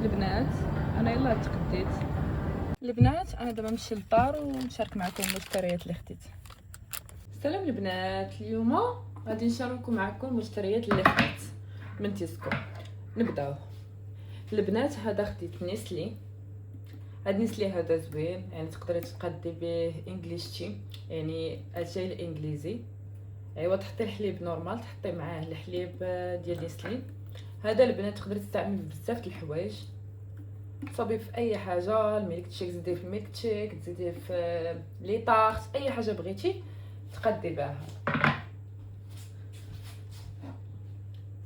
البنات انا يلاه تقديت. البنات انا دابا نمشي للدار ونشارك معكم المشتريات اللي خديت. سلام البنات، اليوم غادي نشارك معكم المشتريات اللي خديت من تيسكو. نبداو البنات. هذا خديت نيسلي. هاد نيسلي هذا زوين، يعني تقدري تقادي به انجليشتي، يعني اتاي الانجليزي. ايوا تحطي الحليب نورمال، تحطي معاه الحليب ديال نيسلي. هذا البنات تقدري تستعمل بزاف د الحوايج، تصاوبي في اي حاجه. الميلك تشيك تزيديه في الميلك تشيك، تزيديه في لي طارت، اي حاجه بغيتي تقادي بها.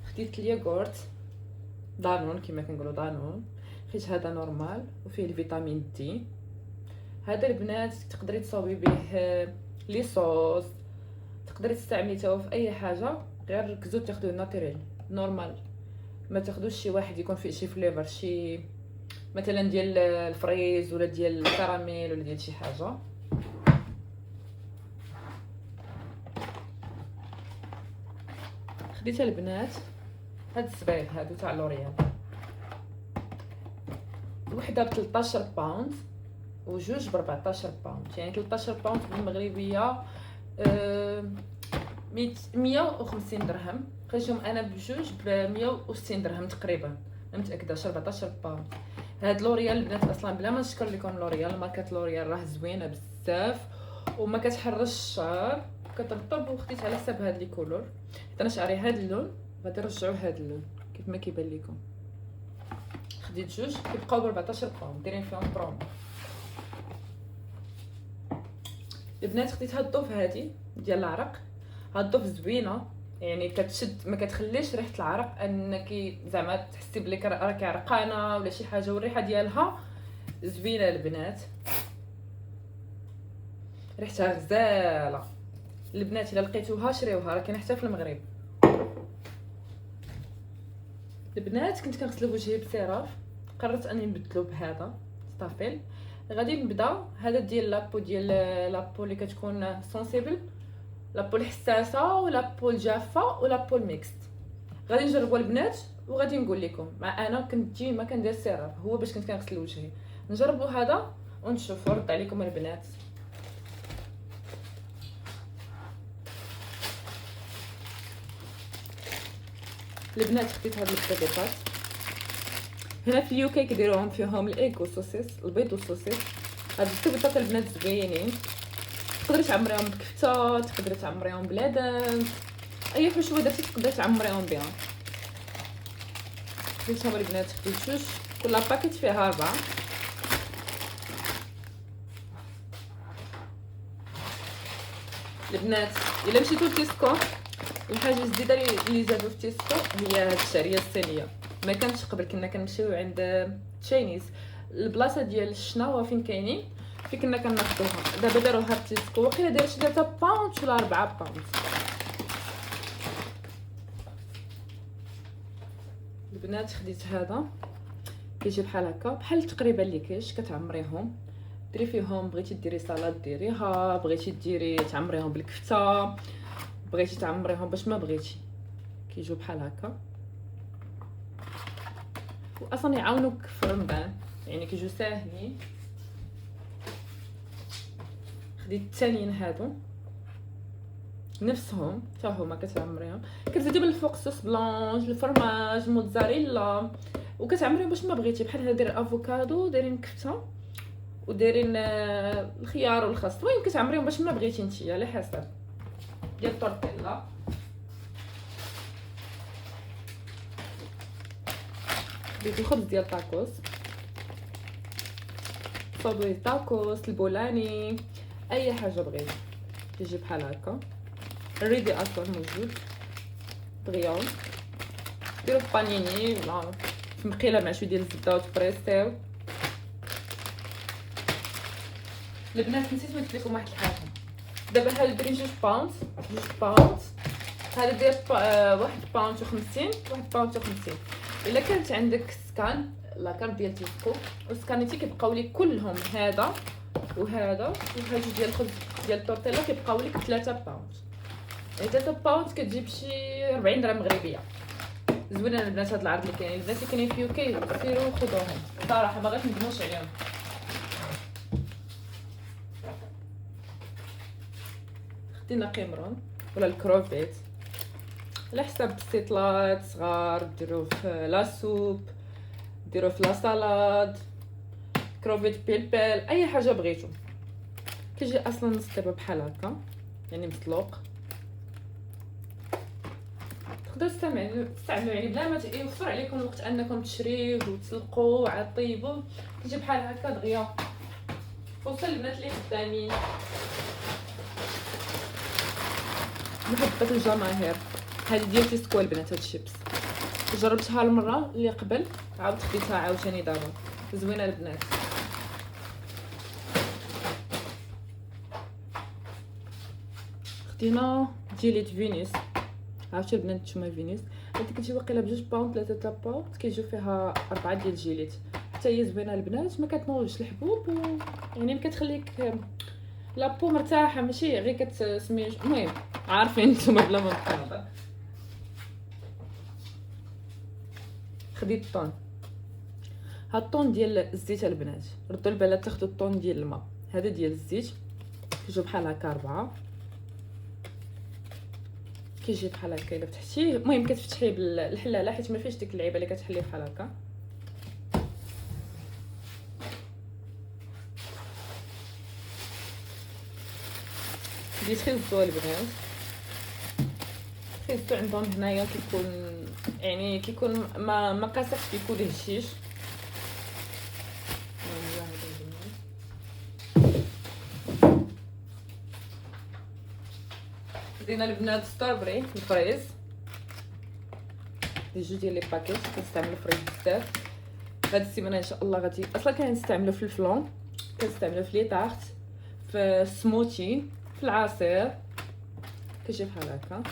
خديت الياغورت دانون كما كنقولوا دانون، خديت هذا نورمال وفيه الفيتامين دي. هذا البنات تقدري تصاوبي به لي صوص، تقدري تستعملي تاو في اي حاجه، غير ركزوا تاخذوه ناتوريل نورمال، ما تاخذوش شي واحد يكون فيه شي فليفر، شي مثلا ديال الفريز ولا ديال الكراميل ولا ديال شي حاجه. خديت البنات هاد الصبايغ هادو تاع لوريال، وحده ب 13 باوند وجوج ب 14 باوند، يعني 13 باوند بالمغربيه 150 درهم. خرجتهم انا بجوج ب 160 درهم تقريبا، ما متاكده. 14 باوند. هاد لوريال البنات اصلا بلا ما نشكر لكم لوريال، ماركه لوريال راه زوينه بزاف وما كتحرش الشعر، كترطب. وخديت على حساب هاد لي كولور، حيت انا شعري هاد اللون، غادي نرجعوا هاد اللون كيف ما كيبان لكم. خديت جوج كيبقاو ب 14 باوند، دايرين فيهم برومو. البنات خديت هاد الضوف هادي ديال العرق. هاد الضوف زوينه، يعني كتشد ما كتخليش ريحه العرق انك زعما تحسي بلي راكي عرقانه ولا شي حاجه، والريحه ديالها زوينه البنات، ريحتها غزاله. البنات الا لقيتوها شريوها، راه كاينه حتى في المغرب. البنات كنت كنغسل وجهي بسيراف، قررت اني نبدلو بهذا ستافيل. غادي نبدا هذا ديال لابو، ديال لابو اللي كتكون سونسيبل، لابو الحساسه ولابو الجافه ولابو الميكست. غادي نجربوا البنات وغادي نقول لكم. مع انا كنت ديما كندير سيراف، هو باش كنت كنغسل وجهي. نجربوا هذا ونشوفوا رد عليكم البنات. البنات خديت هاد البيضات. هنا في اليوكي كيديروهم فيهم الايغ والسوسيس، البيض والسوسيس. هاد البيضات البنات زوينين، تقدري تعمريهم بكفته، تقدري تعمريهم بلادن، اي حشوه درتي تقدري تعمريهم بها. خديتهم البنات، خديت جوج، كل باكيت فيها 4. البنات الا مشيتو لتيسكو، الحاجه الجديده اللي زادوا في تيسكو هي هاد الشعريه الصينيه. ما كانتش قبل، كنا كنمشيو عند تشاينيز، البلاصه ديال الشناوه فين كاينين، فين كنا كناخذوها. دابا داروها في تيسكو، وقيلا دايره شي 3 باوند ولا 4 باوند. البنات خديت هذا، كيجي بحال هكا، بحال تقريبا اللي كاش. كتعمريهم، ديري فيهم، بغيتي ديري سالاد ديريها، بغيتي ديري تعمريهم بالكفته، بغيتي تعمريهم باش ما بغيتي، كيجيو بحال هكا. واصلا يعاونوك في رمضان، يعني كيجيو ساهلين. خديت الثانيين هادو نفسهم حتى هما، كتعمريهم، كتزيدي من الفوق صوص بلونج، الفرماج، موتزاريلا، وكتعمريهم باش ما بغيتي. بحال هذا داير الافوكادو، دايرين كفته، ودايرين الخيار والخس. المهم كتعمريهم باش ما بغيتي نتيا، على حسب. ديال الطورتيلا، خديت الخبز ديال طاكوس، صوبي طاكوس، البولاني، اي حاجه بغيتي تيجي بحال هكا. الريدي اصلا موجود دغيا، ديرو في بانيني ولا في مقيله مع شويه ديال الزبده وتبريسيو. البنات نسيت ما قلت لكم واحد الحاجه. دابا هاد دايرين 2 باوند، 2 باوند. هذا داير 1 باوند و50، 1 باوند و50. الا كانت عندك سكان لاكارت ديال تيسكو وسكانيتي، كيبقاو لك كلهم هذا وهذا وهاد ديال الخبز ديال التورتيلا، كيبقاو لك 3 باوند. يعني 3 باوند كتجيب شي 40 درهم مغربيه. زوينه البنات هاد العرض اللي كاينين. البنات اللي كاينين في يوكي سيروا خذوهم صراحه، ما غاش ندموش عليهم. خدينا قمرون ولا الكروفيت على حساب السيطلات صغار، ديروه في لا سوب، ديروه في لا سالاد، كروفيت بيلبل، اي حاجه بغيتو. كيجي اصلا مسطيبه بحال هكا يعني مسلوق. تقدروا تستعملوا يعني بلا ما يوفر عليكم الوقت انكم تشريوه وتسلقوه وعاد طيبوه. كيجي بحال هكا دغيا. خصوصا البنات اللي خدامين. محبه الجماهير هذه ديال تيسكو البنات. هاد الشيبس جربتها المره اللي قبل، عاود خديتها عاوتاني دابا. زوينه البنات. خدينا دياليت فينيس. عرفتوا البنات نتوما فينيس هادي كتجي واقيلا بجوج باوند 3 باوند، كيجيو فيها 4 ديال الجيليت. حتى هي زوينه البنات، ما كتنوضش الحبوب يعني ما كتخليك لابو مرتاحه، ماشي غير كتسمي. المهم عارفين نتوما بلا ما نقول. خديت الطون. هاد الطون ديال الزيت البنات، ردوا البال تاخذوا الطون ديال الماء. هذا ديال الزيت كيجيو بحال هكا 4. كيجي بحال هكا الا فتحتيه. المهم كتفتحيه بالحلاله حيت ما فيهش ديك اللعيبه اللي كتحليه بحال هكا. بديت خيزو البنات. خيزو عندهم هنايا كيكون يعني كيكون ما قاصحش، كيكون هشيش. خدينا البنات ستروبري الفريز، دي جوج ديال لي باكيت. كنستعملو فريز بزاف هاد السيمانه ان شاء الله. غادي اصلا كنستعملو في الفلون، كنستعملو في لي طارت، في السموتي، في العصير. كيجي بحال هكا.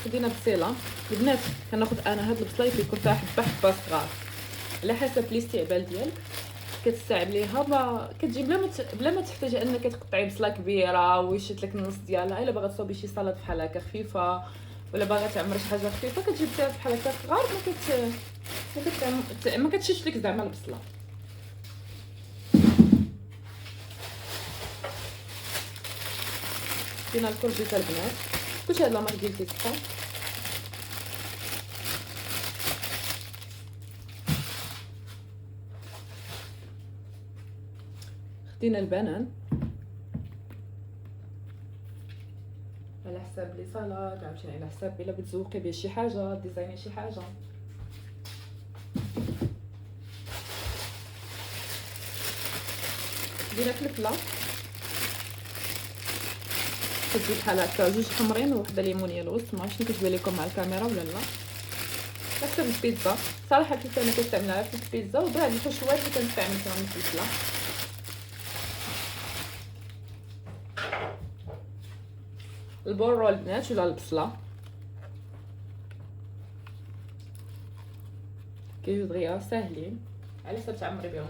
خدينا بصيله البنات. كناخذ انا هاد البصله كيكون فيها حبه حبه صغار على حسب الاستعمال ديالك. كتستعمليها كتجي بلا ما تحتاجي انك تقطعي بصله كبيره ويشد لك النص ديالها. الا باغا تصوبي شي سلطه بحال هكا خفيفه، ولا باغا تعمري شي حاجه خفيفه، كتجيب بحال هكا صغار. ما كتشدش لك زعما البصله. دينا الكورجيتا البنات. كلشي هاد لامارك ديال تيسكو. خدينا البنان على حساب لي سالاد، عاوتاني على حساب الا بتزوقي به شي حاجه، ديزايني شي حاجه. خدينا فلفله كتجي بحال هكا، جوج حمرين ووحده ليمونيه الوسط. ما عرفتش كتبان لكم مع الكاميرا ولا لا. حسب البيتزا صراحه الفلفله انا كنستعملها في البيتزا، وبعد الحشوات اللي كنستعمل فيهم الفلفله. البورو البنات ولا البصله كيجيو دغيا ساهلين على حسب تعمري بهم.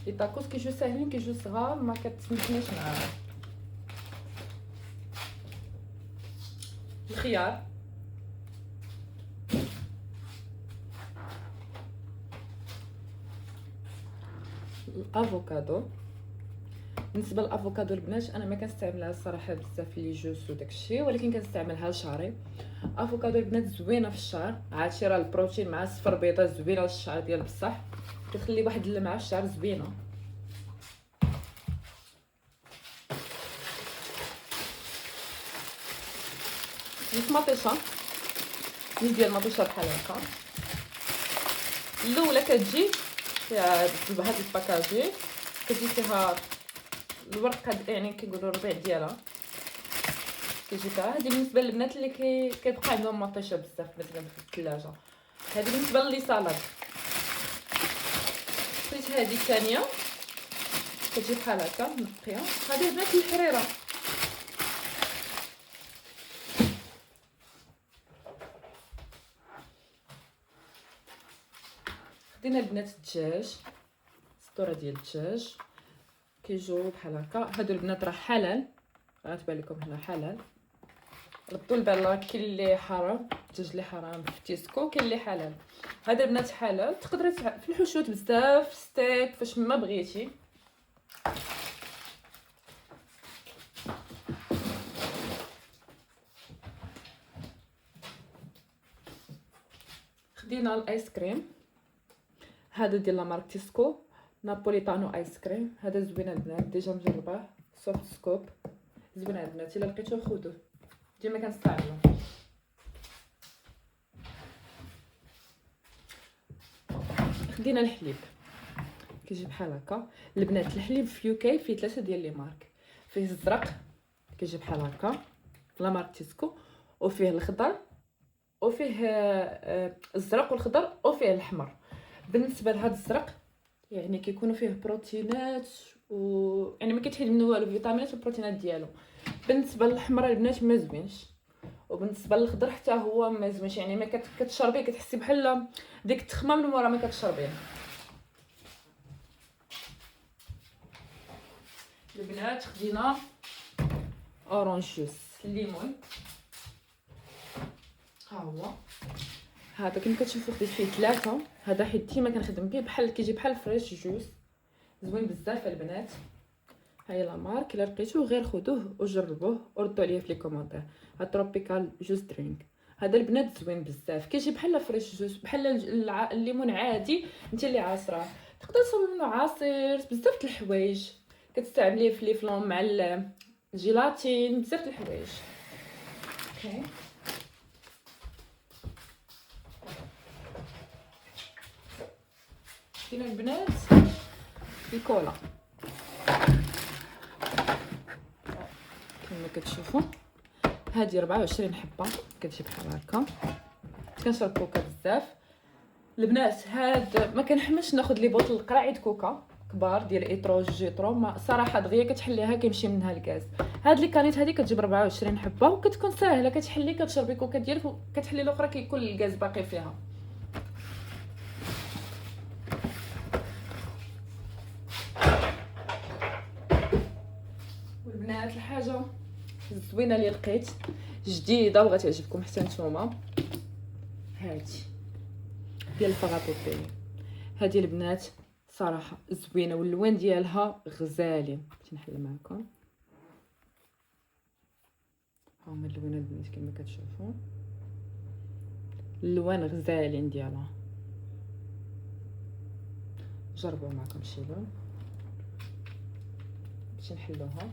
لي طاكوس كيجيو ساهلين، كيجيو صغار، ما كتسمحنيش معاهم. الخيار، الافوكادو. بالنسبه للافوكادو البنات انا ما كنستعملها الصراحه بزاف في لي جوس وداكشي، ولكن كنستعملها لشعري. افوكادو البنات زوينه في الشعر، عاد شي راه البروتين مع الصفر بيضه زوينه للشعر ديال بصح، كتخلي واحد اللمعه في الشعر زوينه. المطيشه نيت ديال المطيشه بحال هكا. الاولى كتجي فيها هاد الباكاجي، كتجي فيها الورقه يعني كيقولوا الربيع ديالها كيجي فيها. هذه بالنسبه للبنات اللي كيبقى عندهم مطيشه بزاف مثلا في الثلاجه. هذه بالنسبه لي سالاد. خديت هذه الثانيه كتجي بحال هكا منقيه. هذه البنات الحريره. خدينا البنات الدجاج، سطوره ديال الدجاج كيجيو بحال هكا. هادو البنات راه حلال غتبان لكم هنا حلال. ردوا البال، كاين اللي حرام، الدجاج اللي حرام في تيسكو، كاين اللي حلال. هذا البنات حلال، تقدري في الحشوت بزاف، ستيك، فاش ما بغيتي. خدينا الايس كريم هذا ديال لا مارك تيسكو، نابوليتانو ايس كريم. هذا زوين البنات، ديجا مجرباه، سوفت سكوب، زوين البنات. الا لقيتوه خذوه، ديما كنستعملو. خدينا الحليب، كيجي بحال هكا البنات. الحليب في يوكي فيه 3 ديال لي مارك، فيه الزرق كيجي بحال هكا لا مارك تيسكو، وفيه الخضر، وفيه الزرق والخضر، وفيه الاحمر. بالنسبه لهذا الزرق يعني كيكونوا فيه بروتينات، و يعني ما كيتحيد منه والو، فيتامينات والبروتينات ديالو. بالنسبه للاحمر البنات ما زوينش، وبالنسبه للخضر حتى هو ما زوينش، يعني ما كتشربيه كتحسي بحال ديك التخمه من مورا ما كتشربيه. البنات خدينا اورانج جوس، الليمون ها هو هذا كما كتشوفوا. خديت فيه 3. هذا حيت ديما كنخدم به، بحال كيجي بحال فريش جوس، زوين بزاف البنات. هاي لا مارك، الا لقيتوه غير خذوه وجربوه وردوا عليا في لي كومونتير. ها تروبيكال جوس درينك، هذا البنات زوين بزاف، كيجي بحال فريش جوس، بحال الليمون عادي انت اللي عاصراه. تقدر تصاوب منه عصير، بزاف د الحوايج كتستعمليه في لي فلون مع الجيلاتين، بزاف د الحوايج. اوكي كاين البنات الكولا كما كتشوفوا، هذه 24 حبه كتجي بحال هكا. كنشرب كوكا بزاف البنات. هاد ما كنحملش ناخذ لي بوطل القراعيد كوكا كبار ديال ايترو جيترو، ما صراحه دغيا كتحليها كيمشي منها الغاز. هاد لي كانيت هذه كتجيب 24 حبه وكتكون ساهله، كتحلي كتشربي كوكا ديالك وكتحلي الاخرى كيكون الغاز باقي فيها. والبنات الحاجه الزوينه اللي لقيت جديده وغتعجبكم حتى نتوما، هادي ديال فغابوبي. هادي البنات صراحه زوينه واللوان ديالها غزالين. باش نحل معكم، ها هما اللوان البنات كما كتشوفوا، اللوان غزالين ديالها. جربوا معكم شي لون باش نحلوها.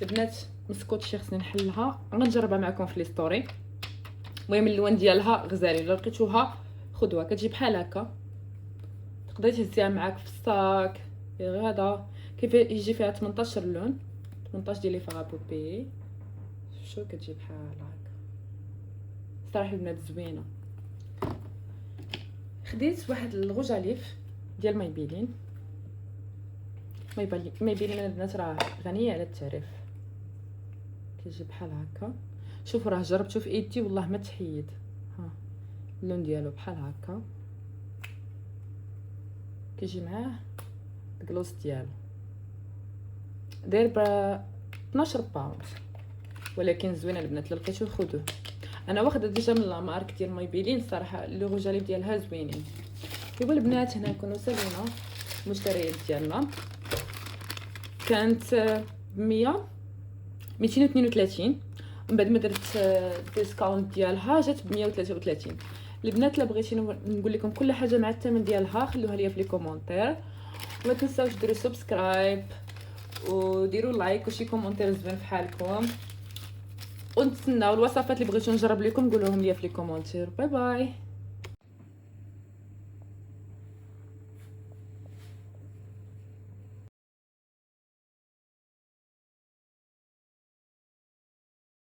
البنات مسكوت شي خصني نحلها، غنجربها معكم في لي ستوري. المهم اللون ديالها غزالين، الا لقيتوها خذوها. كتجي بحال هكا، تقدري تهزيها معاك في الصاك، في الغدا. كيف يجي فيها 18 لون، 18 ديال لي فغابوبي. شو كتجي بحال هكا صراحه البنات زوينه. خديت واحد الغوجاليف ديال مايبيلين. مايبيلين البنات راه غنيه على التعريف، كيجي بحال هكا. شوفوا راه جربته في ايدي والله ما تحيد. ها اللون ديالو بحال هكا، كيجي معاه الكلوس ديالو، داير ب 12 باوند، ولكن زوينه البنات. الا لقيتوه خذوه. انا واخده ديجا من لا مارك ديال مايبيلين، صراحه لي غوجاليف ديالها زوينين. ايوا البنات هنا نكونوا سالينا المشتريات ديالنا. كانت 232، من بعد ما درت ديسكاونت ديالها جات ب 133. البنات لا بغيتي نقول لكم كل حاجه مع الثمن ديالها خلوها ليا في لي كومونتير، وما تنساوش ديروا سبسكرايب وديروا لايك وشي كومونتير زوين فحالكم، ونتسناو الوصفات اللي بغيتو نجرب لكم قولوهم ليا في لي كومونتير. باي باي.